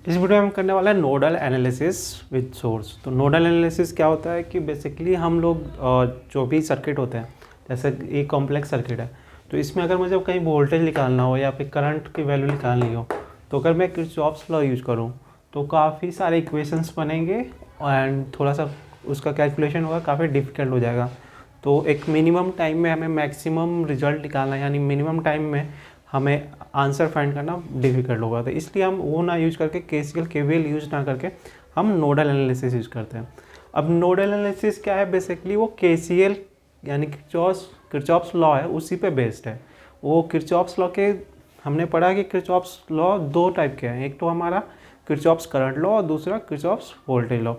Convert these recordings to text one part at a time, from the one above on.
इस वीडियो में हम करने वाला है नोडल एनालिसिस विद सोर्स। तो नोडल एनालिसिस क्या होता है कि बेसिकली हम लोग जो भी सर्किट होते हैं, जैसे एक कॉम्प्लेक्स सर्किट है, तो इसमें अगर मुझे कहीं वोल्टेज निकालना हो या फिर करंट की वैल्यू निकालनी हो, तो अगर मैं किरचॉफ्स लॉ यूज करूँ तो काफ़ी सारे इक्वेशंस बनेंगे एंड थोड़ा सा उसका कैलकुलेशन होगा, काफ़ी डिफिकल्ट हो जाएगा। तो एक मिनिमम टाइम में हमें मैक्सिमम रिजल्ट निकालना है, यानी मिनिमम टाइम में हमें आंसर फाइंड करना डिफ़िकल्ट होगा। तो इसलिए हम वो ना यूज़ करके केसीएल केवीएल यूज़ ना करके हम नोडल एनालिसिस यूज़ करते हैं। अब नोडल एनालिसिस क्या है, बेसिकली वो केसीएल यानी किरचॉफ्स लॉ है, उसी पे बेस्ड है। वो किरचॉफ्स लॉ के हमने पढ़ा कि किरचॉफ्स लॉ दो टाइप के हैं, एक तो हमारा किरचॉफ्स करंट लॉ और दूसरा किरचॉफ्स वोल्टेज लॉ।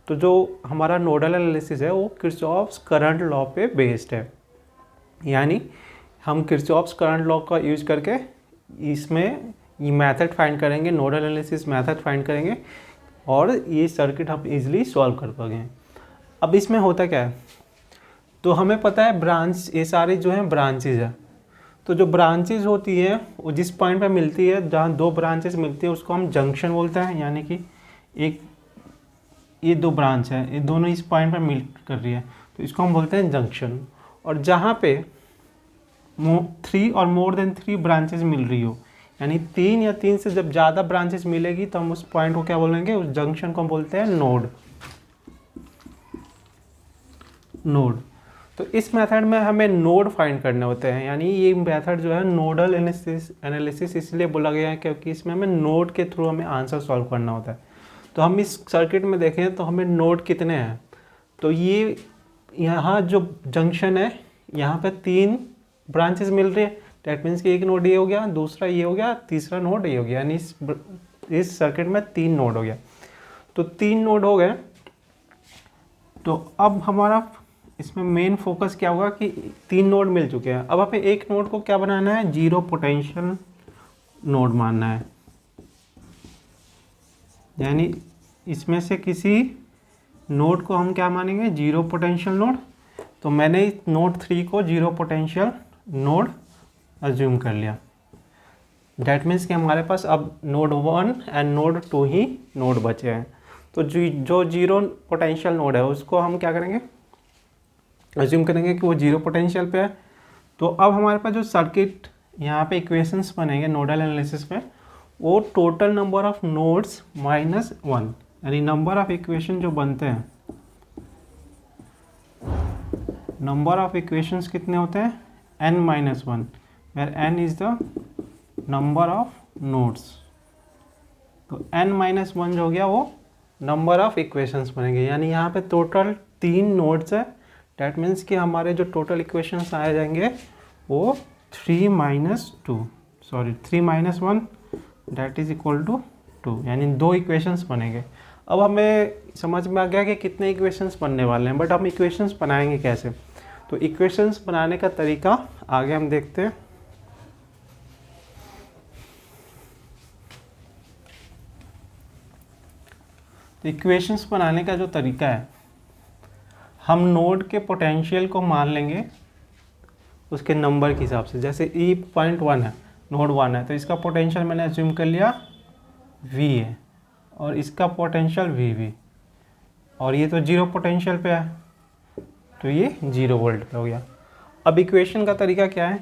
तो जो हमारा नोडल एनालिसिस है वो किरचॉफ्स करंट लॉ पे बेस्ड है, यानी हम किरचॉफ्स करंट लॉ का यूज करके इसमें ये मेथड फाइंड करेंगे, नोडल एनालिसिस मेथड फाइंड करेंगे और ये सर्किट हम इजीली सॉल्व कर पाएंगे। अब इसमें होता क्या है, तो हमें पता है ब्रांच, ये सारे जो हैं ब्रांचेज है। तो जो ब्रांचेज होती है वो जिस पॉइंट पे मिलती है, जहाँ दो ब्रांचेस मिलती है उसको हम जंक्शन बोलते हैं, यानी कि एक ये दो ब्रांच है, ये दोनों इस पॉइंट पे मिल कर रही है तो इसको हम बोलते हैं जंक्शन। और जहाँ पे 3 और मोर देन 3 ब्रांचेस मिल रही हो, यानी 3 या 3 से जब ज़्यादा ब्रांचेस मिलेगी तो हम उस पॉइंट को क्या बोलेंगे, उस जंक्शन को हम बोलते हैं नोड। तो इस मेथड में हमें नोड फाइंड करने होते हैं, यानी ये मेथड जो है नोडल एनालिसिस इसलिए बोला गया है क्योंकि इसमें हमें नोड के थ्रू हमें आंसर सॉल्व करना होता है। तो हम इस सर्किट में देखें तो हमें नोड कितने हैं, तो ये यहाँ जो जंक्शन है यहाँ पे 3 ब्रांचेस मिल रही है, डेट मीन्स कि एक नोड ये हो गया, दूसरा ये हो गया, तीसरा नोड ये हो गया, यानी इस सर्किट में 3 नोड हो गया। तो 3 नोड हो गए। तो अब हमारा इसमें मेन फोकस क्या होगा कि 3 नोड मिल चुके हैं, अब हमें एक नोड को क्या बनाना है, जीरो पोटेंशियल नोड मानना है। यानी इसमें से किसी नोड को हम क्या मानेंगे, जीरो पोटेंशियल नोड। तो मैंने नोड 3 को जीरो पोटेंशियल नोड अज्यूम कर लिया। डैट मीन्स कि हमारे पास अब node 1 and node 2 he node बचे हैं। तो जो जीरो पोटेंशियल नोड है उसको हम क्या करेंगे, अज्यूम करेंगे कि वो जीरो पोटेंशियल पे है। तो अब हमारे पास जो सर्किट यहाँ पे इक्वेशंस बनेंगे नोडल एनालिसिस में, वो टोटल नंबर ऑफ नोड्स -1, यानी नंबर ऑफ इक्वेशन जो बनते हैं, नंबर ऑफ इक्वेशंस कितने होते हैं, n-1, where n is the number of nodes। तो n-1 जो हो गया वो नंबर ऑफ इक्वेशंस बनेंगे, यानी यहाँ पे टोटल 3 नोड्स है। डैट मीन्स कि हमारे जो टोटल इक्वेशंस आए जाएंगे वो 3-1 डैट इज इक्वल टू 2, यानी 2 इक्वेशंस बनेंगे। अब हमें समझ में आ गया कि कितने इक्वेशंस बनने वाले हैं, बट हम इक्वेशंस बनाएंगे कैसे। तो इक्वेशंस बनाने का तरीका आगे हम देखते हैं। तो इक्वेशंस बनाने का जो तरीका है, हम नोड के पोटेंशियल को मान लेंगे उसके नंबर के हिसाब से। जैसे E.1 है, नोड 1 है, तो इसका पोटेंशियल मैंने अज्यूम कर लिया V है और इसका पोटेंशियल VV, और ये तो जीरो पोटेंशियल पे है तो ये 0 वोल्ट पे हो गया। अब इक्वेशन का तरीका क्या है,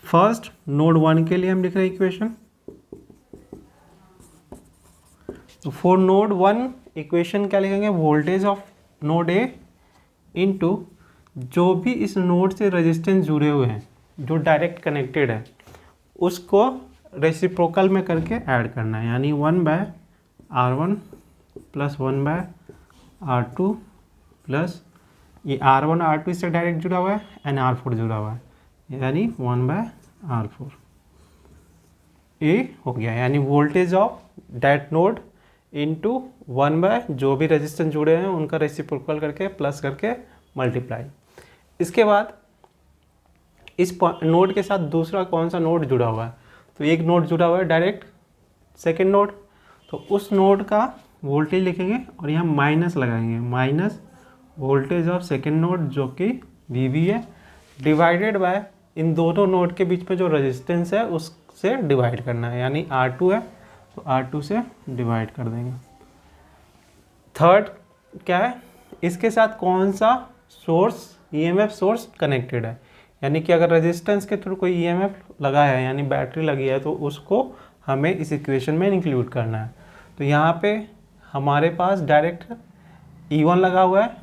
फर्स्ट नोड 1 के लिए हम लिख रहे हैं इक्वेशन। तो फॉर नोड 1 इक्वेशन क्या लिखेंगे, voltage of node A into जो भी इस नोड से रेजिस्टेंस जुड़े हुए हैं, जो डायरेक्ट कनेक्टेड है, उसको रेसिप्रोकल में करके ऐड करना है, यानी 1/R1 प्लस 1/R2 प्लस ये R1 R2 इससे डायरेक्ट जुड़ा हुआ है एंड R4 जुड़ा हुआ है, यानी 1/R4 ये हो गया। यानी voltage of that node into 1 जो भी रेजिस्टेंस जुड़े हैं उनका रेसिप्रोकल करके प्लस करके मल्टीप्लाई। इसके बाद इस नोड के साथ दूसरा कौन सा नोड जुड़ा हुआ है, तो एक नोड जुड़ा हुआ है डायरेक्ट सेकेंड नोड, तो उस नोड का वोल्टेज लिखेंगे और यहाँ माइनस लगाएंगे, minus voltage of second node जो कि VV है, डिवाइडेड बाय इन दोनों नोड के बीच में जो रेजिस्टेंस है उससे डिवाइड करना है, यानी R2 है तो R2 से डिवाइड कर देंगे। थर्ड क्या है, इसके साथ कौन सा सोर्स ईएमएफ सोर्स कनेक्टेड है, यानी कि अगर रेजिस्टेंस के थ्रू कोई ईएमएफ लगा है यानी बैटरी लगी है तो उसको हमें इस इक्वेशन में इंक्लूड करना है। तो यहाँ पे हमारे पास डायरेक्ट E1 लगा हुआ है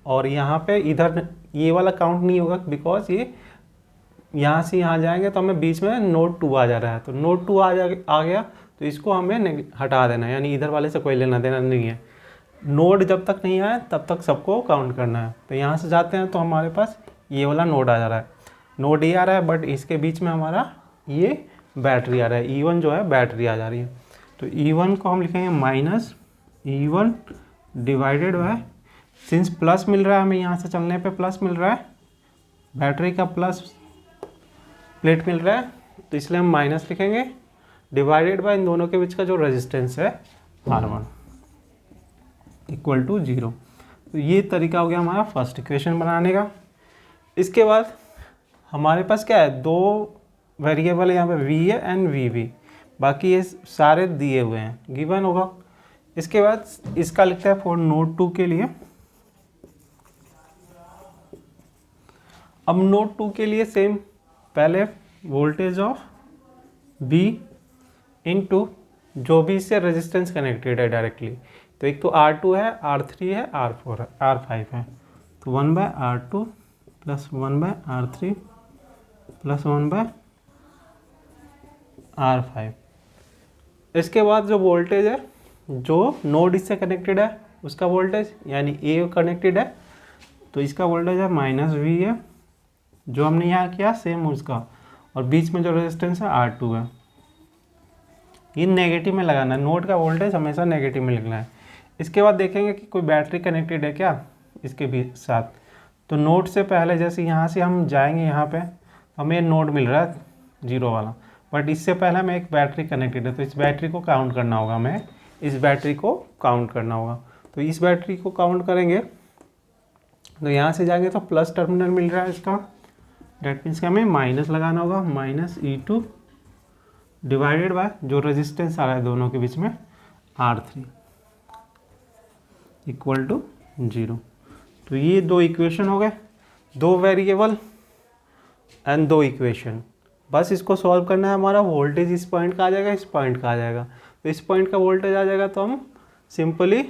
और यहाँ पे इधर ये वाला काउंट नहीं होगा बिकॉज ये यहाँ से यहाँ जाएंगे तो हमें बीच में नोड 2 आ जा रहा है, तो नोड 2 आ गया तो इसको हमें हटा देना है, यानी इधर वाले से कोई लेना देना नहीं है। नोड जब तक नहीं आए तब तक सबको काउंट करना है। तो यहाँ से जाते हैं तो हमारे पास ये वाला नोड आ जा रहा है, नोड ये आ रहा है बट इसके बीच में हमारा ये बैटरी आ रहा है, E1 जो है बैटरी आ जा रही है। तो E1 को हम लिखेंगे minus E1 divided by, since plus मिल रहा है हमें यहाँ से चलने पे प्लस मिल रहा है, बैटरी का प्लस प्लेट मिल रहा है तो इसलिए हम माइनस लिखेंगे, डिवाइडेड बाय इन दोनों के बीच का जो रेजिस्टेंस है R1 इक्वल टू 0। तो ये तरीका हो गया हमारा फर्स्ट इक्वेशन बनाने का। इसके बाद हमारे पास क्या है, दो वेरिएबल है यहाँ पे V है एंड VB, बाकी ये सारे दिए हुए हैं, गिवन होगा। इसके बाद इसका लिखते हैं फॉर नोड 2 के लिए। अब नोड 2 के लिए सेम, पहले वोल्टेज ऑफ B इनटू जो भी इससे रेजिस्टेंस कनेक्टेड है डायरेक्टली, तो एक तो R2 है, R3 है, R4 है, R5 है, तो 1/R2 plus 1/R3 plus 1/R5। इसके बाद जो वोल्टेज है जो नोड इससे कनेक्टेड है उसका वोल्टेज यानी A कनेक्टेड है तो इसका वोल्टेज है -V है, जो हमने यहाँ किया सेम उसका, और बीच में जो रेजिस्टेंस है R2 है, ये नेगेटिव में लगाना है, नोड का वोल्टेज हमेशा नेगेटिव में लिखना है। इसके बाद देखेंगे कि कोई बैटरी कनेक्टेड है क्या इसके भी साथ, तो नोड से पहले जैसे यहाँ से हम जाएंगे यहाँ पे हमें नोड मिल रहा है 0 वाला, बट इससे पहले हमें एक बैटरी कनेक्टेड है तो इस बैटरी को काउंट करना होगा, हमें इस बैटरी को काउंट करना होगा। तो इस बैटरी को काउंट करेंगे तो यहाँ से जाएंगे तो प्लस टर्मिनल मिल रहा है इसका, डेट मीन्स का हमें माइनस लगाना होगा, -E2 डिवाइडेड बाय जो रेजिस्टेंस आ रहा है दोनों के बीच में R3 इक्वल टू 0। तो ये दो इक्वेशन हो गए, दो वेरिएबल एंड दो इक्वेशन। बस इसको सॉल्व करना है, हमारा वोल्टेज इस पॉइंट का आ जाएगा, इस पॉइंट का आ जाएगा, तो इस पॉइंट का वोल्टेज आ जाएगा तो हम सिंपली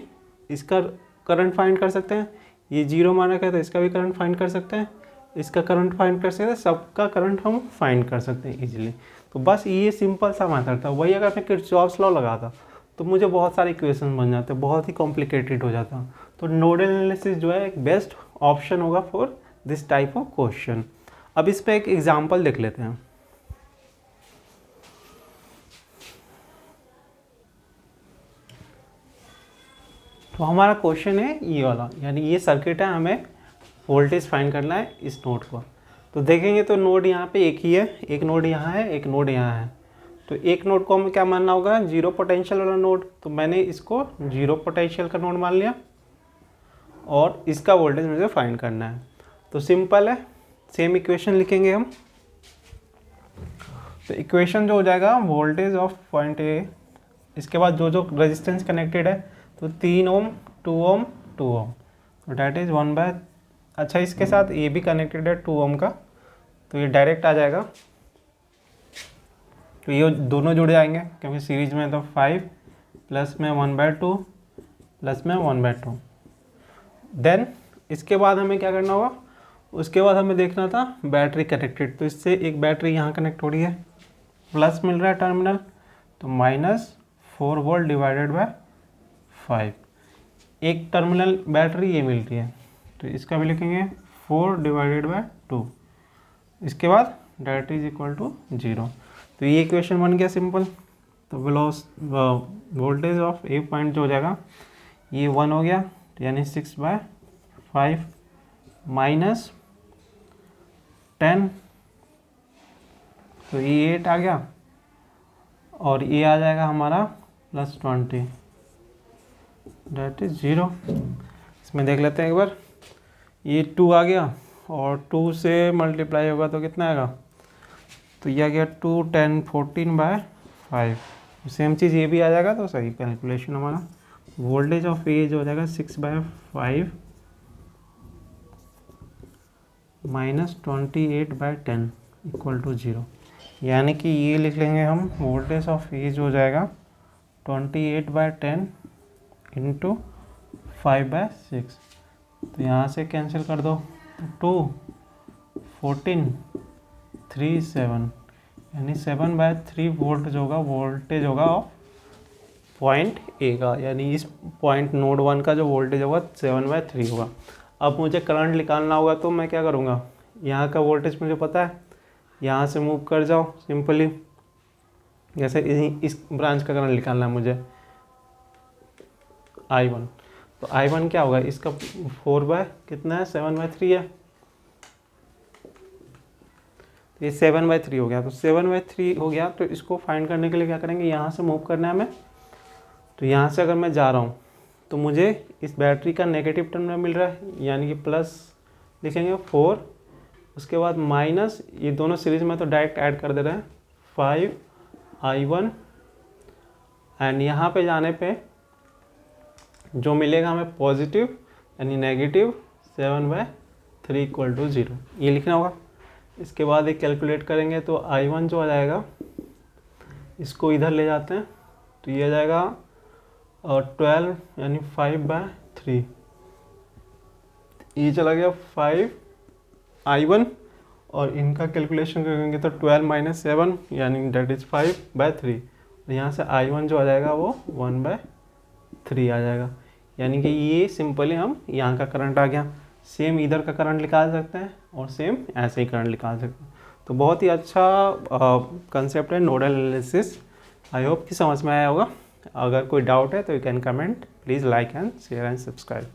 इसका करंट फाइंड कर सकते हैं, ये 0 माना गया तो इसका भी करंट फाइंड कर सकते हैं, इसका करंट फाइंड कर सकते हैं, सबका करंट हम फाइंड कर सकते हैं इजीली। तो बस ये सिंपल सा मेथड था। वही अगर मैं किरचॉफ्स लॉ लगाता तो मुझे बहुत सारे इक्वेशन बन जाते, बहुत ही कॉम्प्लिकेटेड हो जाता। तो नोडल एनालिसिस जो है एक बेस्ट ऑप्शन होगा for this type of question. अब इस पे एक एग्जांपल देख लेते हैं। तो हमारा क्वेश्चन है ये वाला, यानी ये सर्किट है, हमें वोल्टेज फाइंड करना है इस नोड को। तो देखेंगे तो नोड यहाँ पे एक ही है, एक नोड यहाँ है, एक नोड यहाँ है। तो एक नोड को हमें क्या मानना होगा, 0 पोटेंशियल वाला नोड, तो मैंने इसको 0 पोटेंशियल का नोड मान लिया और इसका वोल्टेज मुझे फाइंड करना है। तो सिंपल है, सेम इक्वेशन लिखेंगे हम। तो इक्वेशन जो हो जाएगा वोल्टेज ऑफ पॉइंट ए, इसके बाद जो जो रेजिस्टेंस कनेक्टेड है तो 3 ओम 2 ओम 2 ओम, तो डैट इज़ 1/, अच्छा इसके साथ ए भी कनेक्टेड है 2 ओम का, तो ये डायरेक्ट आ जाएगा, तो ये दोनों जुड़ जाएंगे क्योंकि सीरीज में, तो 5 प्लस में 1/2 प्लस में 1/2। देन इसके बाद हमें क्या करना होगा, उसके बाद हमें देखना था बैटरी कनेक्टेड, तो इससे एक बैटरी यहाँ कनेक्ट हो रही है, प्लस मिल रहा है टर्मिनल, तो -4 वोल्ट डिवाइडेड बाय 5, एक टर्मिनल बैटरी ये मिल रही है, तो इसका भी लिखेंगे 4 डिवाइडेड बाय 2, इसके बाद डेट इज इक्वल टू 0। तो ये इक्वेशन बन गया सिंपल। तो वोल्टेज ऑफ ए पॉइंट जो हो जाएगा ये 1 हो गया, यानी 6/5 माइनस 10, तो ये 8 आ गया, और ये आ जाएगा हमारा +20, डेट इज 0। इसमें देख लेते हैं एक बार, ये 2 आ गया और 2 से मल्टीप्लाई होगा तो कितना आएगा, तो ये आ गया 2 10 14/5, सेम चीज़ ये भी आ जाएगा तो सही कैलकुलेशन हमारा। वोल्टेज ऑफ एज हो जाएगा 6/5 माइनस 28/10 इक्वल टू 0, यानी कि ये लिख लेंगे हम, वोल्टेज ऑफ एज हो जाएगा 28/10 इंटू 5/6। तो यहाँ से कैंसिल कर दो, 2 14 3 7, यानी 7/3 वोल्ट जो होगा वोल्टेज होगा ऑफ पॉइंट ए का, यानी इस पॉइंट नोड 1 का जो वोल्टेज होगा 7/3 होगा। अब मुझे करंट निकालना होगा तो मैं क्या करूँगा, यहाँ का वोल्टेज मुझे पता है, यहाँ से मूव कर जाओ सिंपली। जैसे इस ब्रांच का करंट निकालना है मुझे I1, तो I1 क्या होगा, इसका 4/कितना है, 7/3 है, तो ये 7/3 हो गया। तो 7/3 हो गया, तो इसको फाइंड करने के लिए क्या करेंगे, यहाँ से मूव करना है हमें। तो यहाँ से अगर मैं जा रहा हूँ तो मुझे इस बैटरी का नेगेटिव टर्मिनल मिल रहा है, यानी कि प्लस लिखेंगे 4, उसके बाद माइनस, ये दोनों सीरीज में तो डायरेक्ट ऐड कर दे रहे हैं, 5I1, एंड यहाँ पे जाने पे जो मिलेगा हमें पॉजिटिव, यानी नेगेटिव 7/3 इक्वल टू 0, ये लिखना होगा। इसके बाद एक कैलकुलेट करेंगे तो I1 जो आ जाएगा, इसको इधर ले जाते हैं तो ये आ जाएगा 12, यानी 5/3, ये चला गया 5I1, और इनका कैलकुलेशन करेंगे तो 12 माइनस 7, यानी डेट इज़ 5/3, और यहाँ से I1 जो आ जाएगा वो 1/3 आ जाएगा, यानी कि ये सिंपली हम यहाँ का करंट आ गया। सेम इधर का करंट निकाल सकते हैं और सेम ऐसे ही करंट निकाल सकते हैं। तो बहुत ही अच्छा कंसेप्ट है नोडल एनालिसिस। आई होप कि समझ में आया होगा। अगर कोई डाउट है तो you can comment, please like and share and subscribe.